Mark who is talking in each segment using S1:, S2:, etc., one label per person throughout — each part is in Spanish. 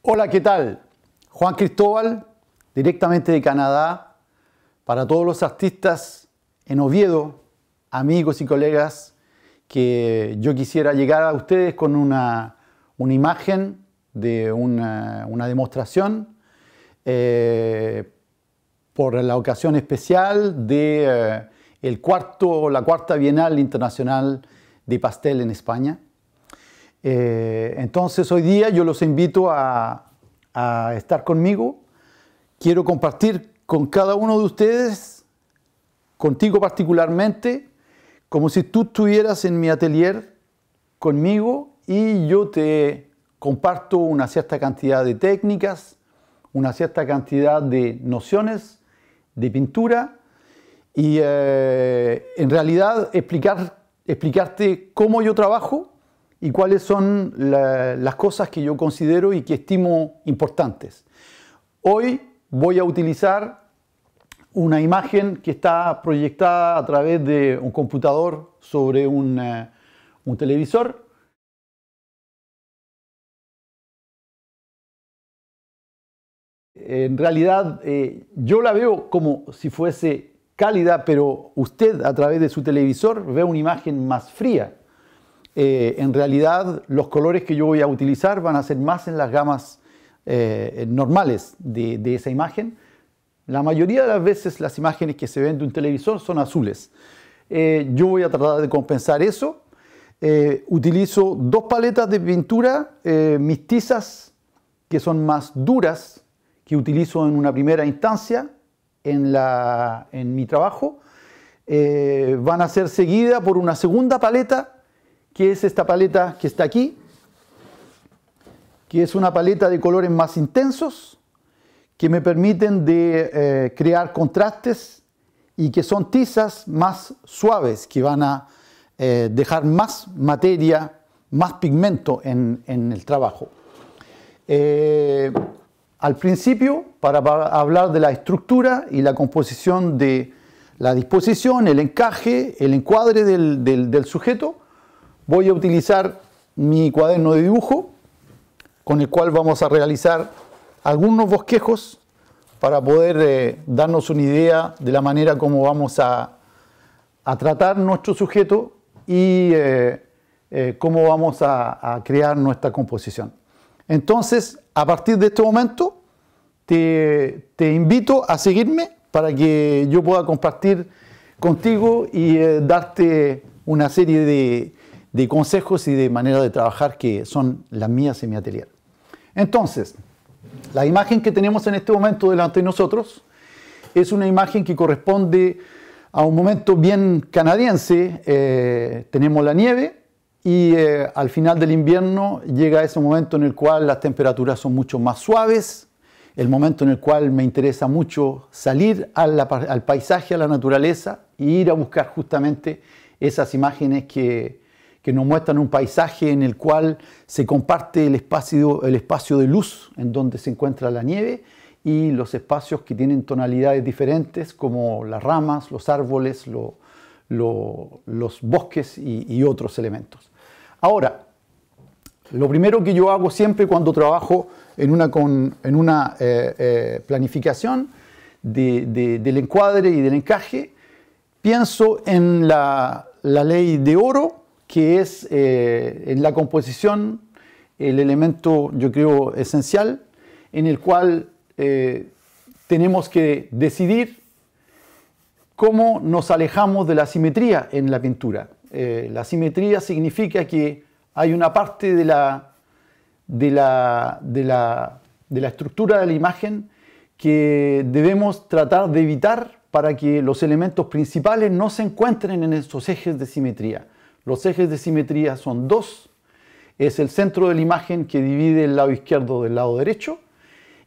S1: Hola, ¿qué tal? Juan Cristóbal, directamente de Canadá, para todos los artistas en Oviedo, amigos y colegas, que yo quisiera llegar a ustedes con una imagen de una demostración por la ocasión especial de la cuarta Bienal Internacional de Pastel en España. Entonces hoy día yo los invito a estar conmigo. Quiero compartir con cada uno de ustedes, contigo particularmente, como si tú estuvieras en mi atelier conmigo y yo te comparto una cierta cantidad de técnicas, una cierta cantidad de nociones de pintura y en realidad explicarte cómo yo trabajo y cuáles son las cosas que yo considero y que estimo importantes. Hoy voy a utilizar una imagen que está proyectada a través de un computador sobre un televisor. En realidad yo la veo como si fuese cálida, pero usted a través de su televisor ve una imagen más fría. En realidad los colores que yo voy a utilizar van a ser más en las gamas normales de esa imagen. La mayoría de las veces las imágenes que se ven de un televisor son azules. Yo voy a tratar de compensar eso. Utilizo dos paletas de pintura, mis tizas, que son más duras, que utilizo en una primera instancia en mi trabajo. Van a ser seguidas por una segunda paleta, que es esta paleta que está aquí, que es una paleta de colores más intensos, que me permiten de crear contrastes y que son tizas más suaves, que van a dejar más materia, más pigmento en el trabajo. Al principio, para hablar de la estructura y la composición de la disposición, el encaje, el encuadre del sujeto, voy a utilizar mi cuaderno de dibujo, con el cual vamos a realizar algunos bosquejos para poder darnos una idea de la manera como vamos a tratar nuestro sujeto y cómo vamos a crear nuestra composición. Entonces, a partir de este momento, te invito a seguirme para que yo pueda compartir contigo y darte una serie de consejos y de maneras de trabajar que son las mías en mi atelier. Entonces, la imagen que tenemos en este momento delante de nosotros es una imagen que corresponde a un momento bien canadiense. Tenemos la nieve y al final del invierno llega ese momento en el cual las temperaturas son mucho más suaves, el momento en el cual me interesa mucho salir al paisaje, a la naturaleza e ir a buscar justamente esas imágenes que nos muestran un paisaje en el cual se comparte el espacio de luz en donde se encuentra la nieve y los espacios que tienen tonalidades diferentes como las ramas, los árboles, los bosques y otros elementos. Ahora, lo primero que yo hago siempre cuando trabajo en una planificación del encuadre y del encaje, pienso en la ley de Oro, que es en la composición el elemento, yo creo, esencial, en el cual tenemos que decidir cómo nos alejamos de la simetría en la pintura. La simetría significa que hay una parte de la estructura de la imagen que debemos tratar de evitar para que los elementos principales no se encuentren en estos ejes de simetría. Los ejes de simetría son dos. Es el centro de la imagen que divide el lado izquierdo del lado derecho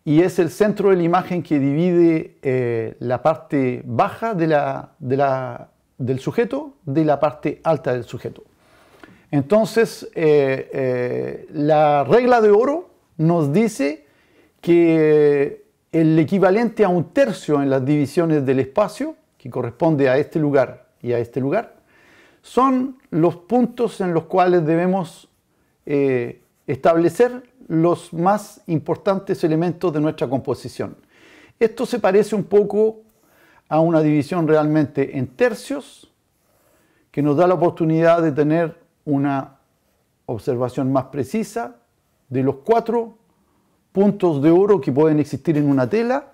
S1: y es el centro de la imagen que divide la parte baja del sujeto de la parte alta del sujeto. Entonces, la regla de oro nos dice que el equivalente a un tercio en las divisiones del espacio, que corresponde a este lugar y a este lugar, son los puntos en los cuales debemos establecer los más importantes elementos de nuestra composición. Esto se parece un poco a una división realmente en tercios, que nos da la oportunidad de tener una observación más precisa de los 4 puntos de oro que pueden existir en una tela,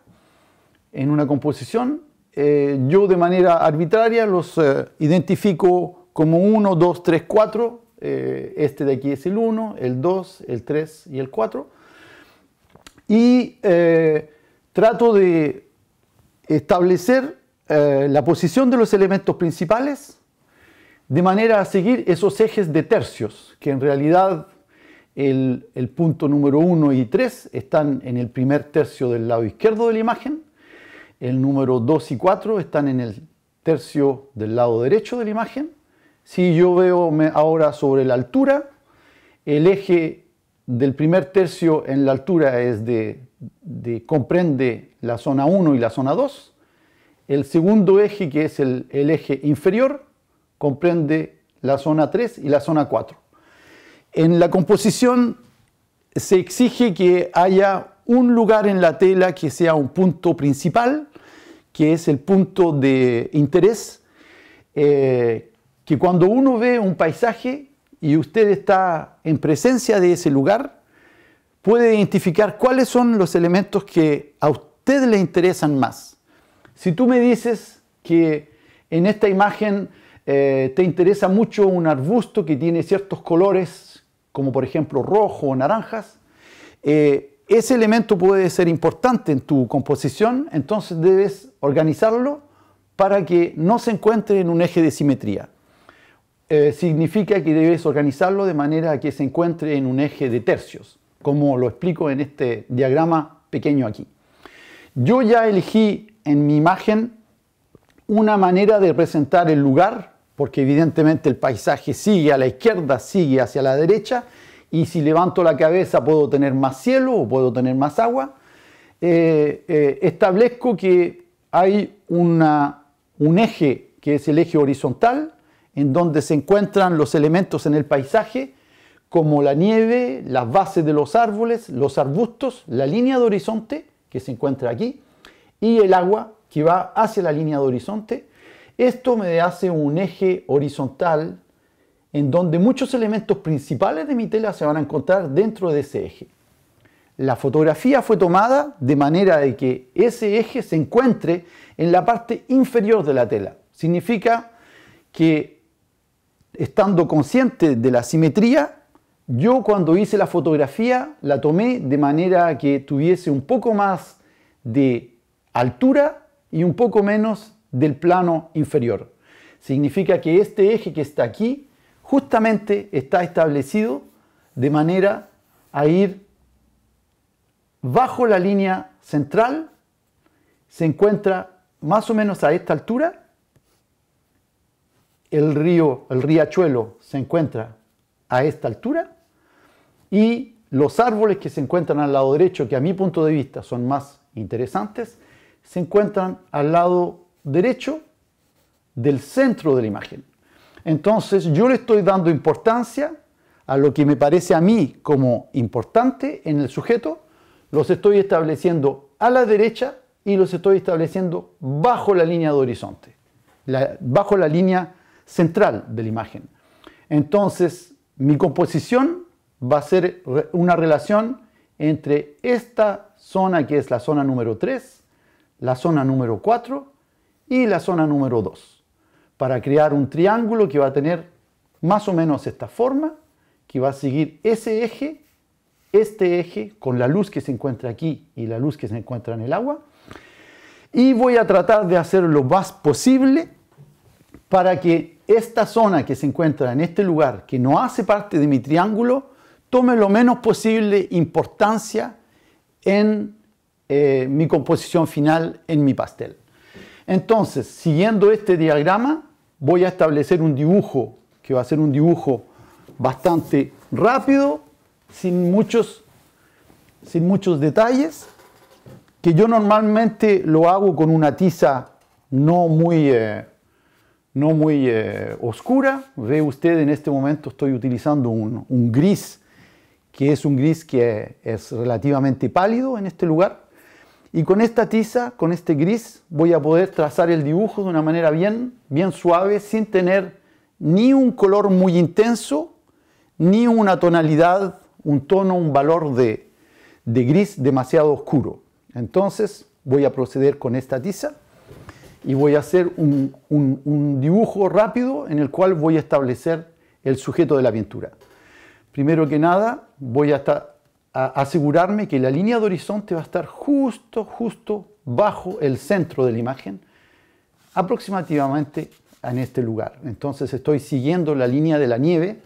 S1: en una composición. Yo de manera arbitraria los identifico como 1, 2, 3, 4. Este de aquí es el 1, el 2, el 3 y el 4. Y trato de establecer la posición de los elementos principales de manera a seguir esos ejes de tercios, que en realidad el punto número 1 y 3 están en el primer tercio del lado izquierdo de la imagen, el número 2 y 4 están en el tercio del lado derecho de la imagen. Si yo veo ahora sobre la altura, el eje del primer tercio en la altura es comprende la zona 1 y la zona 2. El segundo eje, que es el eje inferior, comprende la zona 3 y la zona 4. En la composición se exige que haya un lugar en la tela que sea un punto principal, que es el punto de interés, que cuando uno ve un paisaje y usted está en presencia de ese lugar, puede identificar cuáles son los elementos que a usted le interesan más. Si tú me dices que en esta imagen te interesa mucho un arbusto que tiene ciertos colores, como por ejemplo rojo o naranjas, ese elemento puede ser importante en tu composición, entonces debes organizarlo para que no se encuentre en un eje de simetría. Significa que debes organizarlo de manera que se encuentre en un eje de tercios, como lo explico en este diagrama pequeño aquí. Yo ya elegí en mi imagen una manera de representar el lugar, porque evidentemente el paisaje sigue a la izquierda, sigue hacia la derecha, y si levanto la cabeza puedo tener más cielo o puedo tener más agua. Establezco que hay un eje que es el eje horizontal, en donde se encuentran los elementos en el paisaje, como la nieve, las bases de los árboles, los arbustos, la línea de horizonte, que se encuentra aquí, y el agua, que va hacia la línea de horizonte. Esto me hace un eje horizontal en donde muchos elementos principales de mi tela se van a encontrar dentro de ese eje. La fotografía fue tomada de manera de que ese eje se encuentre en la parte inferior de la tela. Significa que, estando consciente de la simetría, yo cuando hice la fotografía la tomé de manera que tuviese un poco más de altura y un poco menos del plano inferior. Significa que este eje que está aquí justamente está establecido de manera a ir bajo la línea central, se encuentra más o menos a esta altura. El riachuelo se encuentra a esta altura y los árboles que se encuentran al lado derecho, que a mi punto de vista son más interesantes, se encuentran al lado derecho del centro de la imagen. Entonces yo le estoy dando importancia a lo que me parece a mí como importante en el sujeto, los estoy estableciendo a la derecha y los estoy estableciendo bajo la línea de horizonte, bajo la línea central de la imagen. Entonces mi composición va a ser una relación entre esta zona que es la zona número 3, la zona número 4 y la zona número 2, para crear un triángulo que va a tener más o menos esta forma, que va a seguir ese eje, este eje con la luz que se encuentra aquí y la luz que se encuentra en el agua, y voy a tratar de hacer lo más posible para que esta zona que se encuentra en este lugar, que no hace parte de mi triángulo, tome lo menos posible importancia en mi composición final, en mi pastel. Entonces, siguiendo este diagrama, voy a establecer un dibujo que va a ser un dibujo bastante rápido, sin muchos detalles, que yo normalmente lo hago con una tiza no muy oscura. Ve usted, en este momento estoy utilizando un gris que es un gris que es relativamente pálido en este lugar. Y con esta tiza, con este gris, voy a poder trazar el dibujo de una manera bien suave, sin tener ni un color muy intenso, ni una tonalidad, un tono, un valor de gris demasiado oscuro. Entonces voy a proceder con esta tiza y voy a hacer un dibujo rápido en el cual voy a establecer el sujeto de la pintura. Primero que nada, voy a asegurarme que la línea de horizonte va a estar justo bajo el centro de la imagen, aproximadamente en este lugar. Entonces estoy siguiendo la línea de la nieve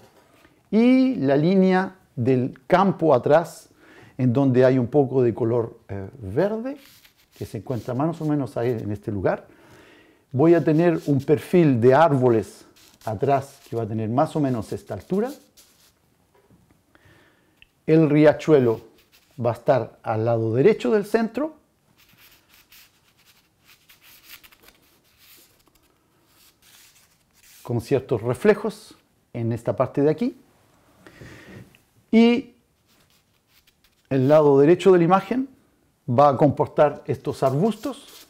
S1: y la línea del campo atrás, en donde hay un poco de color verde, que se encuentra más o menos ahí en este lugar. Voy a tener un perfil de árboles atrás que va a tener más o menos esta altura. El riachuelo va a estar al lado derecho del centro. Con ciertos reflejos en esta parte de aquí. Y el lado derecho de la imagen va a comportar estos arbustos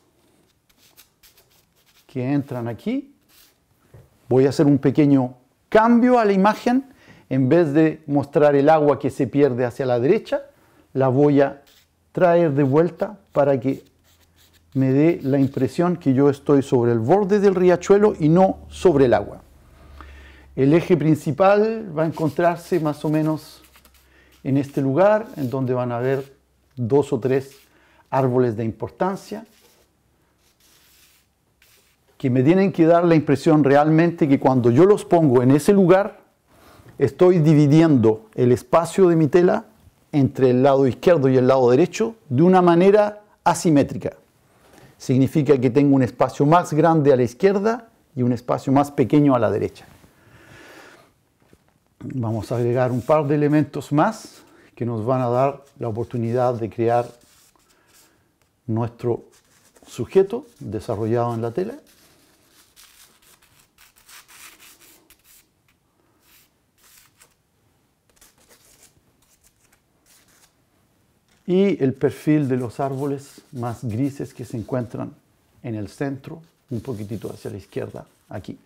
S1: que entran aquí. Voy a hacer un pequeño cambio a la imagen. En vez de mostrar el agua que se pierde hacia la derecha, la voy a traer de vuelta para que me dé la impresión que yo estoy sobre el borde del riachuelo y no sobre el agua. El eje principal va a encontrarse más o menos en este lugar, en donde van a haber 2 o 3 árboles de importancia, que me tienen que dar la impresión realmente que cuando yo los pongo en ese lugar, estoy dividiendo el espacio de mi tela entre el lado izquierdo y el lado derecho de una manera asimétrica. Significa que tengo un espacio más grande a la izquierda y un espacio más pequeño a la derecha. Vamos a agregar un par de elementos más que nos van a dar la oportunidad de crear nuestro sujeto desarrollado en la tela. Y el perfil de los árboles más grises que se encuentran en el centro, un poquitito hacia la izquierda, aquí.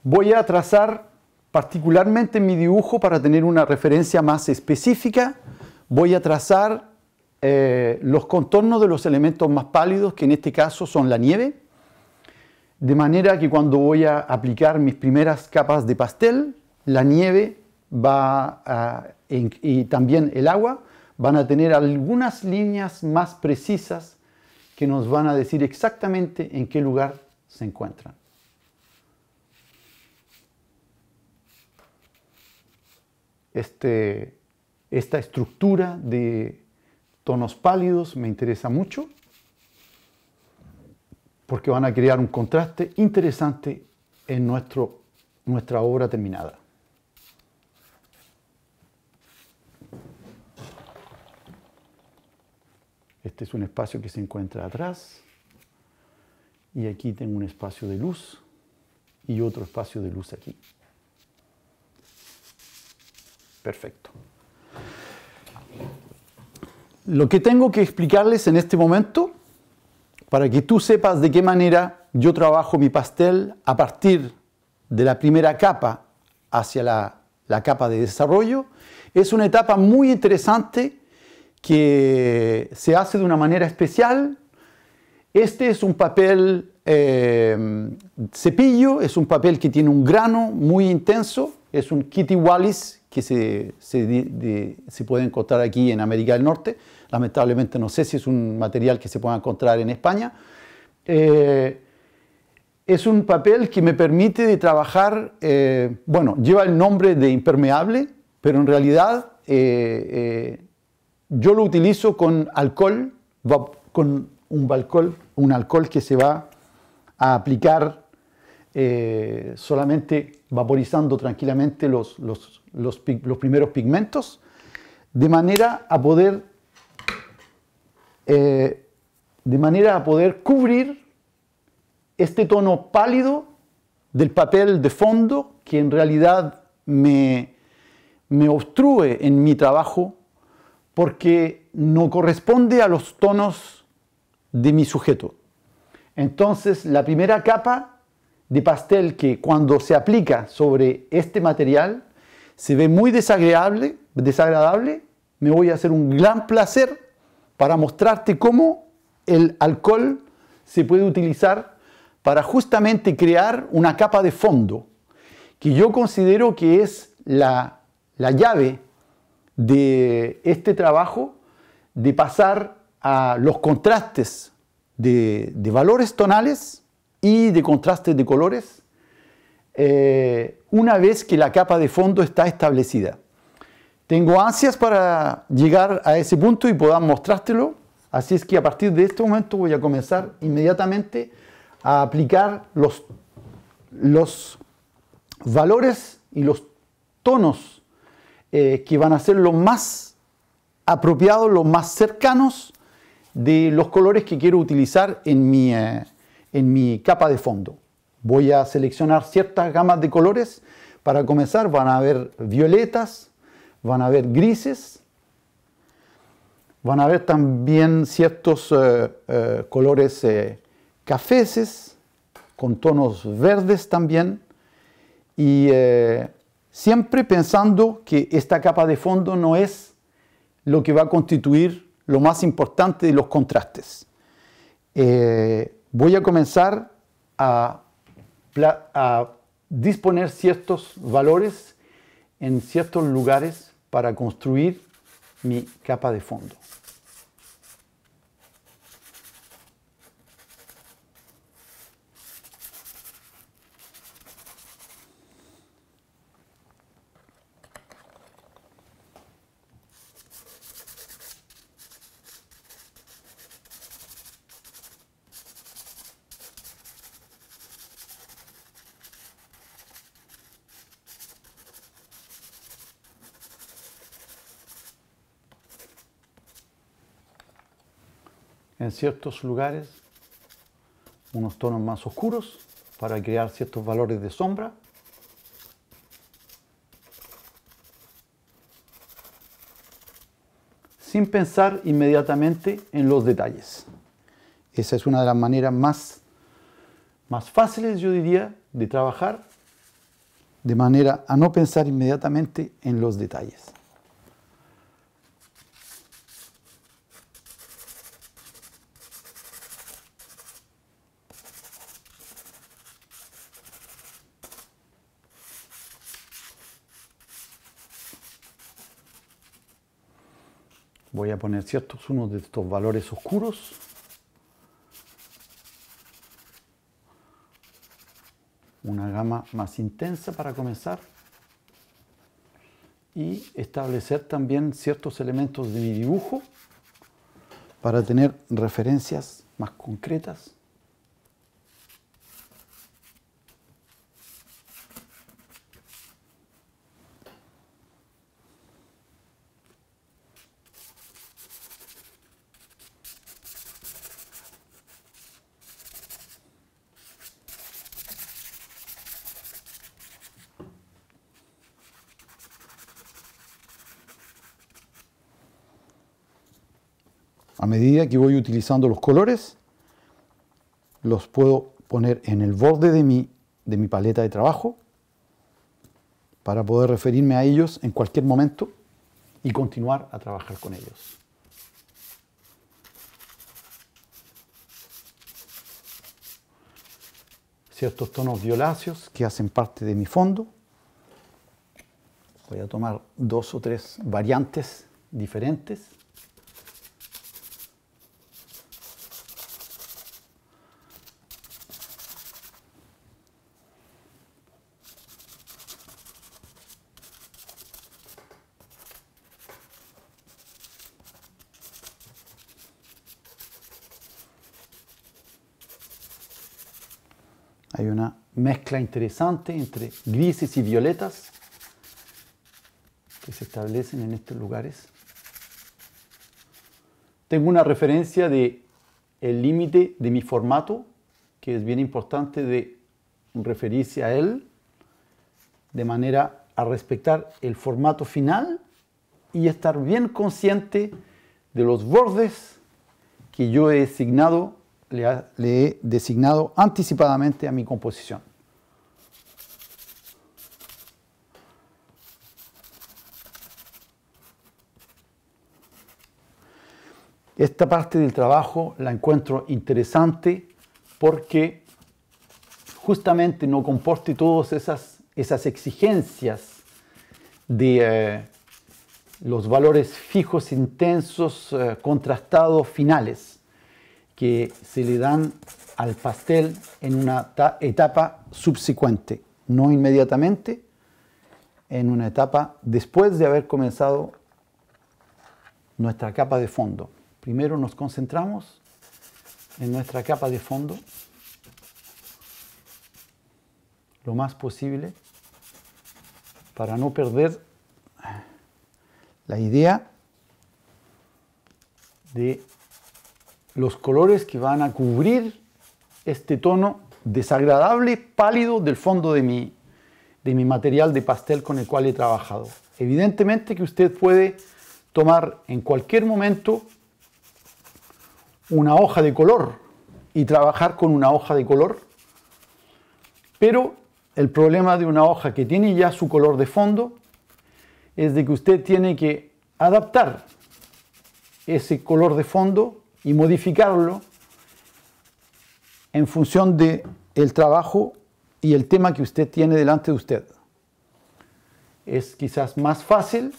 S1: Voy a trazar particularmente en mi dibujo, para tener una referencia más específica, voy a trazar los contornos de los elementos más pálidos, que en este caso son la nieve, de manera que cuando voy a aplicar mis primeras capas de pastel, la nieve y también el agua van a tener algunas líneas más precisas que nos van a decir exactamente en qué lugar se encuentran. Esta estructura de tonos pálidos me interesa mucho porque van a crear un contraste interesante en nuestra obra terminada. Este es un espacio que se encuentra atrás y aquí tengo un espacio de luz y otro espacio de luz aquí. Perfecto. Lo que tengo que explicarles en este momento, para que tú sepas de qué manera yo trabajo mi pastel a partir de la primera capa hacia la capa de desarrollo, es una etapa muy interesante que se hace de una manera especial. Este es un papel cepillo, es un papel que tiene un grano muy intenso, es un Kitty Wallis que se puede encontrar aquí en América del Norte. Lamentablemente no sé si es un material que se pueda encontrar en España. Es un papel que me permite de trabajar, bueno, lleva el nombre de impermeable, pero en realidad yo lo utilizo con alcohol, con un alcohol que se va a aplicar solamente vaporizando tranquilamente los primeros pigmentos, de manera a poder cubrir este tono pálido del papel de fondo, que en realidad me me obstruye en mi trabajo porque no corresponde a los tonos de mi sujeto. Entonces, la primera capa de pastel que cuando se aplica sobre este material se ve muy desagradable, me voy a hacer un gran placer para mostrarte cómo el alcohol se puede utilizar para justamente crear una capa de fondo, que yo considero que es la llave de este trabajo, de pasar a los contrastes de valores tonales y de contrastes de colores una vez que la capa de fondo está establecida. Tengo ansias para llegar a ese punto y poder mostrártelo, así es que a partir de este momento voy a comenzar inmediatamente a aplicar los valores y los tonos que van a ser los más apropiados, los más cercanos de los colores que quiero utilizar en mi capa de fondo. Voy a seleccionar ciertas gamas de colores. Para comenzar van a haber violetas, van a haber grises, van a haber también ciertos colores cafeces, con tonos verdes también, y siempre pensando que esta capa de fondo no es lo que va a constituir lo más importante de los contrastes. Voy a comenzar a disponer ciertos valores en ciertos lugares para construir mi capa de fondo. En ciertos lugares unos tonos más oscuros para crear ciertos valores de sombra. Sin pensar inmediatamente en los detalles. Esa es una de las maneras más fáciles, yo diría, de trabajar, de manera a no pensar inmediatamente en los detalles. Voy a poner unos de estos valores oscuros. Una gama más intensa para comenzar. Y establecer también ciertos elementos de mi dibujo para tener referencias más concretas. A medida que voy utilizando los colores, los puedo poner en el borde de mi paleta de trabajo para poder referirme a ellos en cualquier momento y continuar a trabajar con ellos. Ciertos tonos violáceos que hacen parte de mi fondo. Voy a tomar 2 o 3 variantes diferentes. Hay una mezcla interesante entre grises y violetas que se establecen en estos lugares. Tengo una referencia de el límite de mi formato, que es bien importante de referirse a él de manera a respetar el formato final y estar bien consciente de los bordes que yo he designado, le he designado anticipadamente a mi composición. Esta parte del trabajo la encuentro interesante porque justamente no comporte todas esas exigencias de los valores fijos, intensos, contrastados, finales, que se le dan al pastel en una etapa subsecuente, no inmediatamente, en una etapa después de haber comenzado nuestra capa de fondo. Primero nos concentramos en nuestra capa de fondo lo más posible para no perder la idea de los colores que van a cubrir este tono desagradable, pálido del fondo de mi material de pastel con el cual he trabajado. Evidentemente que usted puede tomar en cualquier momento una hoja de color y trabajar con una hoja de color, pero el problema de una hoja que tiene ya su color de fondo es de que usted tiene que adaptar ese color de fondo y modificarlo en función del trabajo y el tema que usted tiene delante de usted. Es quizás más fácil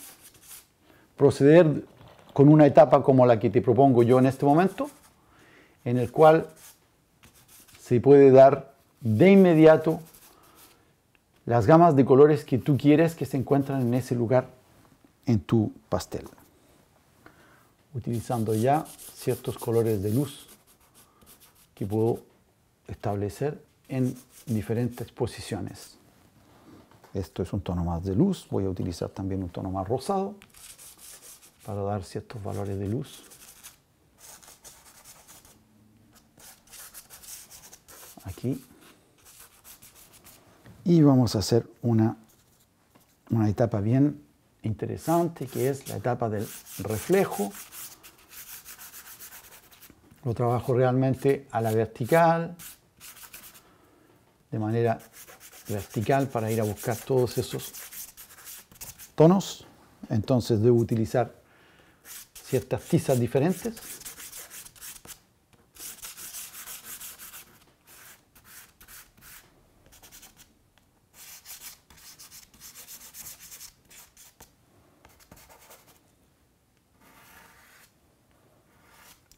S1: proceder con una etapa como la que te propongo yo en este momento, en el cual se puede dar de inmediato las gamas de colores que tú quieres que se encuentran en ese lugar en tu pastel, utilizando ya ciertos colores de luz que puedo establecer en diferentes posiciones. Esto es un tono más de luz, voy a utilizar también un tono más rosado para dar ciertos valores de luz. Aquí. Y vamos a hacer una etapa bien interesante, que es la etapa del reflejo. Lo trabajo realmente a la vertical, de manera vertical para ir a buscar todos esos tonos. Entonces debo utilizar ciertas tizas diferentes.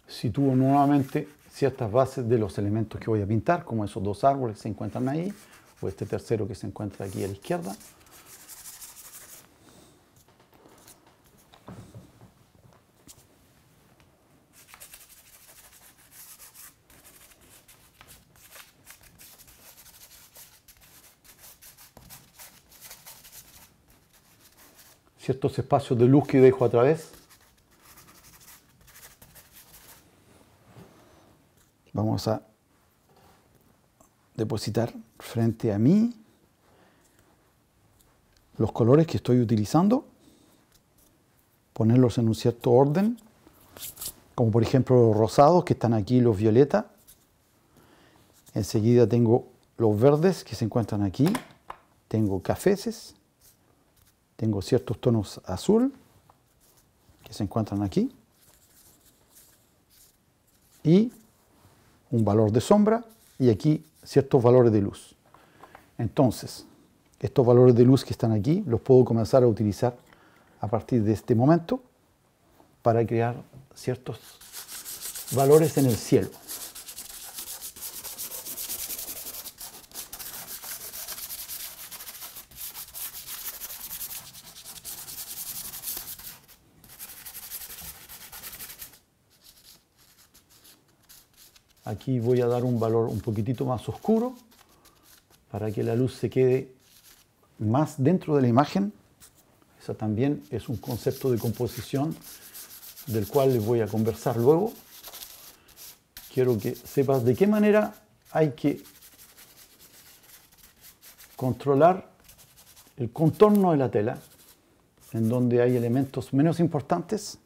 S1: Sitúo nuevamente ciertas bases de los elementos que voy a pintar, como esos dos árboles que se encuentran ahí, o este tercero que se encuentra aquí a la izquierda. Ciertos espacios de luz que dejo a través. Vamos a depositar frente a mí los colores que estoy utilizando, ponerlos en un cierto orden, como por ejemplo los rosados que están aquí, los violetas. Enseguida tengo los verdes que se encuentran aquí, tengo cafeces, tengo ciertos tonos azul que se encuentran aquí y un valor de sombra y aquí ciertos valores de luz. Entonces, estos valores de luz que están aquí los puedo comenzar a utilizar a partir de este momento para crear ciertos valores en el cielo. Aquí voy a dar un valor un poquitito más oscuro para que la luz se quede más dentro de la imagen. Eso también es un concepto de composición del cual les voy a conversar luego. Quiero que sepas de qué manera hay que controlar el contorno de la tela, en donde hay elementos menos importantes,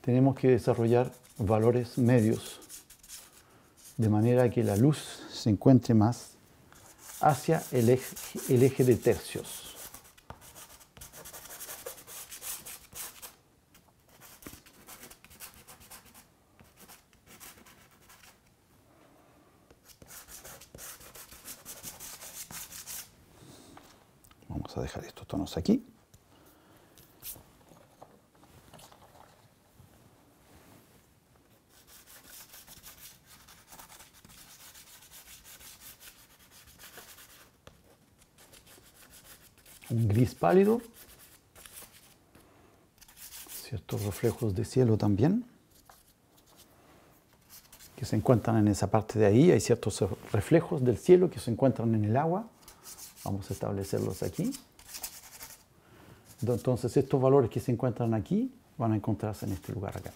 S1: tenemos que desarrollar valores medios, de manera que la luz se encuentre más hacia el eje de tercios. Vamos a dejar estos tonos aquí. Un gris pálido. Ciertos reflejos de cielo también, que se encuentran en esa parte de ahí. Hay ciertos reflejos del cielo que se encuentran en el agua. Vamos a establecerlos aquí. Entonces estos valores que se encuentran aquí van a encontrarse en este lugar acá.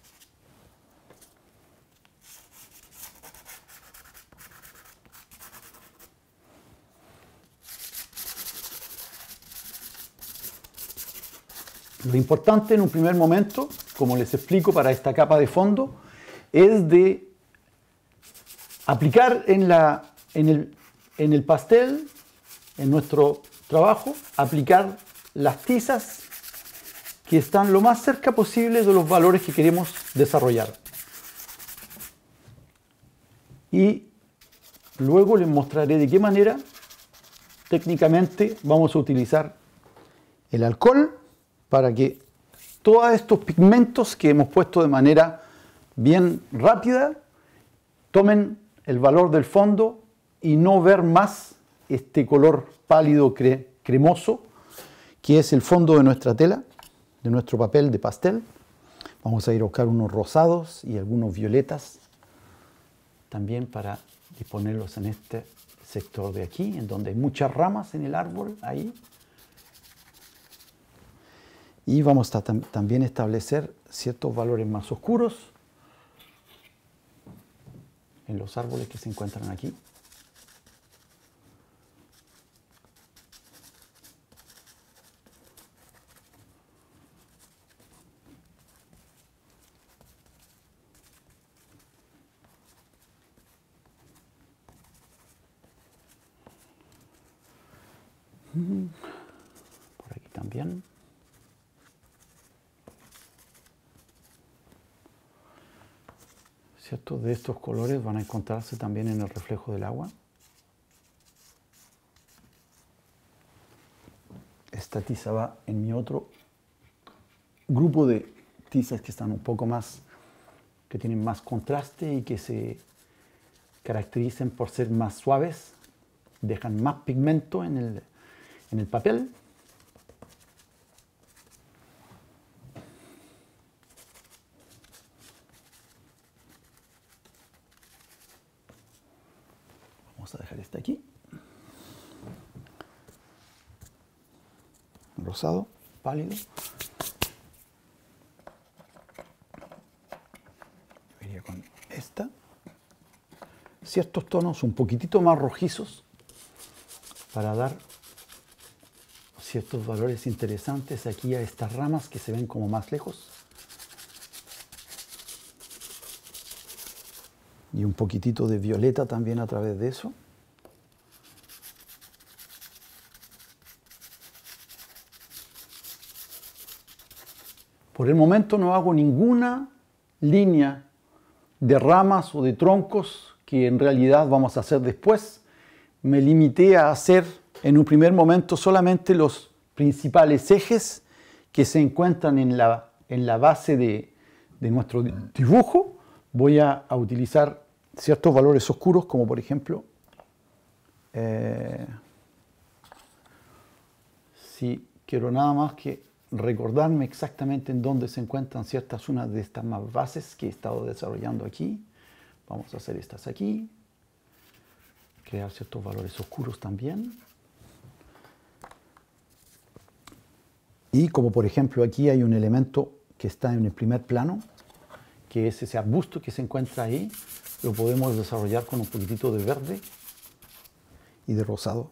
S1: Lo importante en un primer momento, como les explico para esta capa de fondo, es de aplicar en el pastel, en nuestro trabajo, aplicar las tizas que están lo más cerca posible de los valores que queremos desarrollar. Y luego les mostraré de qué manera técnicamente vamos a utilizar el alcohol para que todos estos pigmentos que hemos puesto de manera bien rápida tomen el valor del fondo y no ver más este color pálido cremoso que es el fondo de nuestra tela, de nuestro papel de pastel. Vamos a ir a buscar unos rosados y algunos violetas también para disponerlos en este sector de aquí, en donde hay muchas ramas en el árbol, ahí. Y vamos a también establecer ciertos valores más oscuros en los árboles que se encuentran aquí. Por aquí también. Ciertos de estos colores van a encontrarse también en el reflejo del agua. Esta tiza va en mi otro grupo de tizas que están un poco más, que tienen más contraste y que se caracterizan por ser más suaves, dejan más pigmento en el papel. Vamos a dejar este aquí. Rosado, pálido. Iría con esta. Ciertos tonos un poquitito más rojizos para dar ciertos valores interesantes aquí a estas ramas que se ven como más lejos. Y un poquitito de violeta también a través de eso. Por el momento no hago ninguna línea de ramas o de troncos que en realidad vamos a hacer después. Me limité a hacer en un primer momento solamente los principales ejes que se encuentran en la base de nuestro dibujo. Voy a utilizar ciertos valores oscuros, como por ejemplo, si quiero nada más que recordarme exactamente en dónde se encuentran ciertas unas de estas más bases que he estado desarrollando aquí. Vamos a hacer estas aquí. Crear ciertos valores oscuros también. Y como por ejemplo aquí hay un elemento que está en el primer plano, que es ese arbusto que se encuentra ahí, lo podemos desarrollar con un poquitito de verde y de rosado.